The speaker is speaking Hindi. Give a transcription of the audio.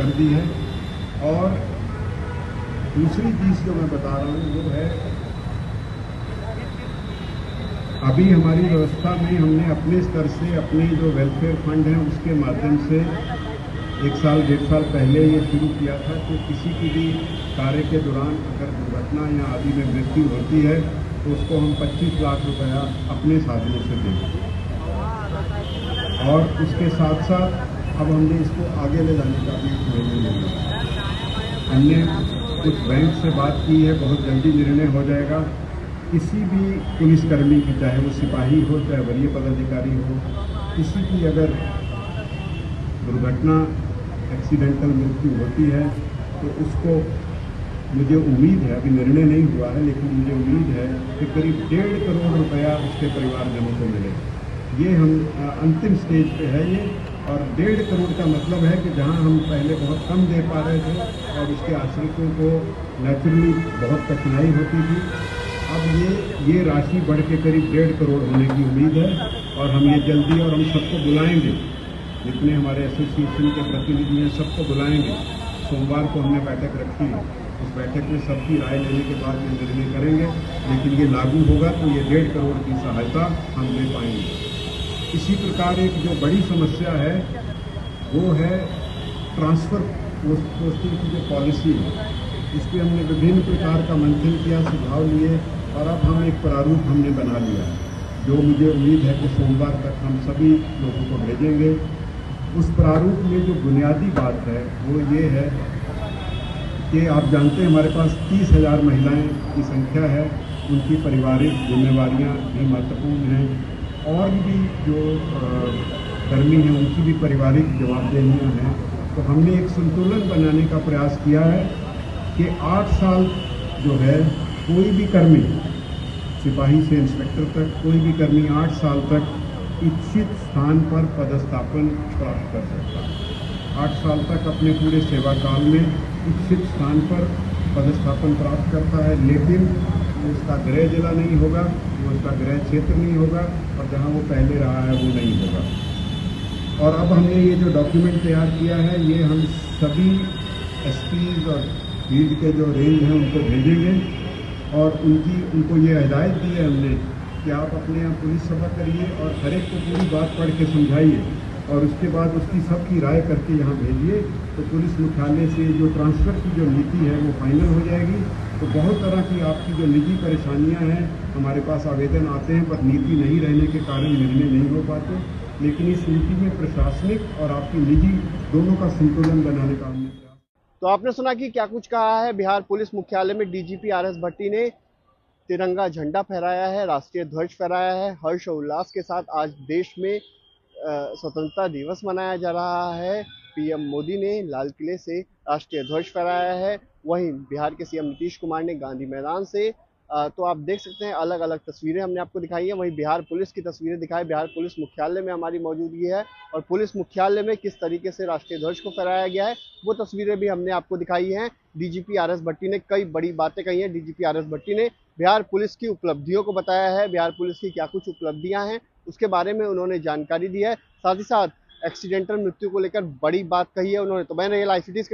कर दी है। और दूसरी चीज़ जो मैं बता रहा हूँ वो है, अभी हमारी व्यवस्था में हमने अपने स्तर से अपने जो वेलफेयर फंड हैं उसके माध्यम से 1 साल 1.5 साल पहले ये शुरू किया था कि किसी की भी कार्य के दौरान अगर दुर्घटना या आदि में मृत्यु होती है तो उसको हम 25 लाख रुपया अपने साधनों से देंगे। और उसके साथ साथ अब हमने इसको आगे ले जाने का भी निर्णय लिया। हमने कुछ बैंक से बात की है, बहुत जल्दी निर्णय हो जाएगा। किसी भी पुलिसकर्मी की, चाहे वो सिपाही हो चाहे वरीय पदाधिकारी हो, किसी की अगर दुर्घटना एक्सीडेंटल मृत्यु होती है तो उसको, मुझे उम्मीद है, अभी निर्णय नहीं हुआ है लेकिन मुझे उम्मीद है कि करीब 1.5 करोड़ रुपया उसके परिवारजनों को मिलेगा। ये हम अंतिम स्टेज पे है ये। और 1.5 करोड़ का मतलब है कि जहां हम पहले बहुत कम दे पा रहे थे और उसके आश्रितों को नेचुरली बहुत कठिनाई होती थी, अब ये राशि बढ़ के करीब 1.5 करोड़ होने की उम्मीद है। और हम ये जल्दी, और हम सबको बुलाएंगे, जितने हमारे एसोसिएशन के प्रतिनिधि हैं सबको बुलाएंगे। सोमवार को हमने बैठक रखी है, उस बैठक में सबकी राय लेने के बाद ये निर्णय करेंगे। लेकिन ये लागू होगा तो ये 1.5 करोड़ की सहायता हम ले पाएंगे। इसी प्रकार एक जो बड़ी समस्या है वो है ट्रांसफ़र पोस्टिंग की जो पॉलिसी है, इस पर हमने विभिन्न प्रकार का मंथन किया, सुझाव लिए और अब हम एक प्रारूप हमने बना लिया है, जो मुझे उम्मीद है कि सोमवार तक हम सभी लोगों को भेजेंगे। उस प्रारूप में जो बुनियादी बात है वो ये है कि आप जानते हैं हमारे पास 30,000 महिलाएं की संख्या है, उनकी पारिवारिक जिम्मेवारियां भी महत्वपूर्ण हैं। और भी जो कर्मी हैं उनकी भी पारिवारिक जवाबदेहियां हैं। तो हमने एक संतुलन बनाने का प्रयास किया है कि 8 साल जो है कोई भी कर्मी, सिपाही से इंस्पेक्टर तक, कोई भी कर्मी 8 साल तक इच्छित स्थान पर पदस्थापन प्राप्त कर सकता है। 8 साल तक अपने पूरे सेवा काल में इच्छित स्थान पर पदस्थापन प्राप्त करता है, लेकिन उसका गृह जिला नहीं होगा, वो उसका गृह क्षेत्र नहीं होगा और जहाँ वो पहले रहा है वो नहीं होगा। और अब हमने ये जो डॉक्यूमेंट तैयार किया है ये हम सभी एसपीज और फील्ड के जो रेंज हैं उनको भेजेंगे और उनको ये हिदायत दी है हमने कि आप अपने यहाँ पुलिस सभा करिए और हर एक को पूरी बात पढ़ के समझाइए और उसके बाद उसकी सबकी राय करके यहाँ भेजिए। तो पुलिस मुख्यालय से जो ट्रांसफ़र की जो नीति है वो फाइनल हो जाएगी। तो बहुत तरह की आपकी जो निजी परेशानियाँ हैं, हमारे पास आवेदन आते हैं पर नीति नहीं रहने के कारण निर्णय नहीं हो पाते, लेकिन इस नीति में प्रशासनिक और आपकी निजी दोनों का संतुलन बनाने का हमने प्रयास। तो आपने सुना कि क्या कुछ कहा है बिहार पुलिस मुख्यालय में डीजीपी आरएस भट्टी ने। तिरंगा झंडा फहराया है, राष्ट्रीय ध्वज फहराया है। हर्ष और उल्लास के साथ आज देश में स्वतंत्रता दिवस मनाया जा रहा है। पीएम मोदी ने लाल किले से राष्ट्रीय ध्वज फहराया है, वहीं बिहार के सीएम नीतीश कुमार ने गांधी मैदान से। तो आप देख सकते हैं अलग अलग तस्वीरें हमने आपको दिखाई हैं। वहीं बिहार पुलिस की तस्वीरें दिखाई, बिहार पुलिस मुख्यालय में हमारी मौजूदगी है और पुलिस मुख्यालय में किस तरीके से राष्ट्रीय ध्वज को फहराया गया है वो तस्वीरें भी हमने आपको दिखाई हैं। डीजीपी आरएस भट्टी ने कई बड़ी बातें कही हैं। डीजीपी आरएस भट्टी ने बिहार पुलिस की उपलब्धियों को बताया है, बिहार पुलिस की क्या कुछ उपलब्धियां हैं उसके बारे में उन्होंने जानकारी दी है। साथ ही साथ एक्सीडेंटल मृत्यु को लेकर बड़ी बात कही है उन्होंने। तो मैंने रियल आईसीटी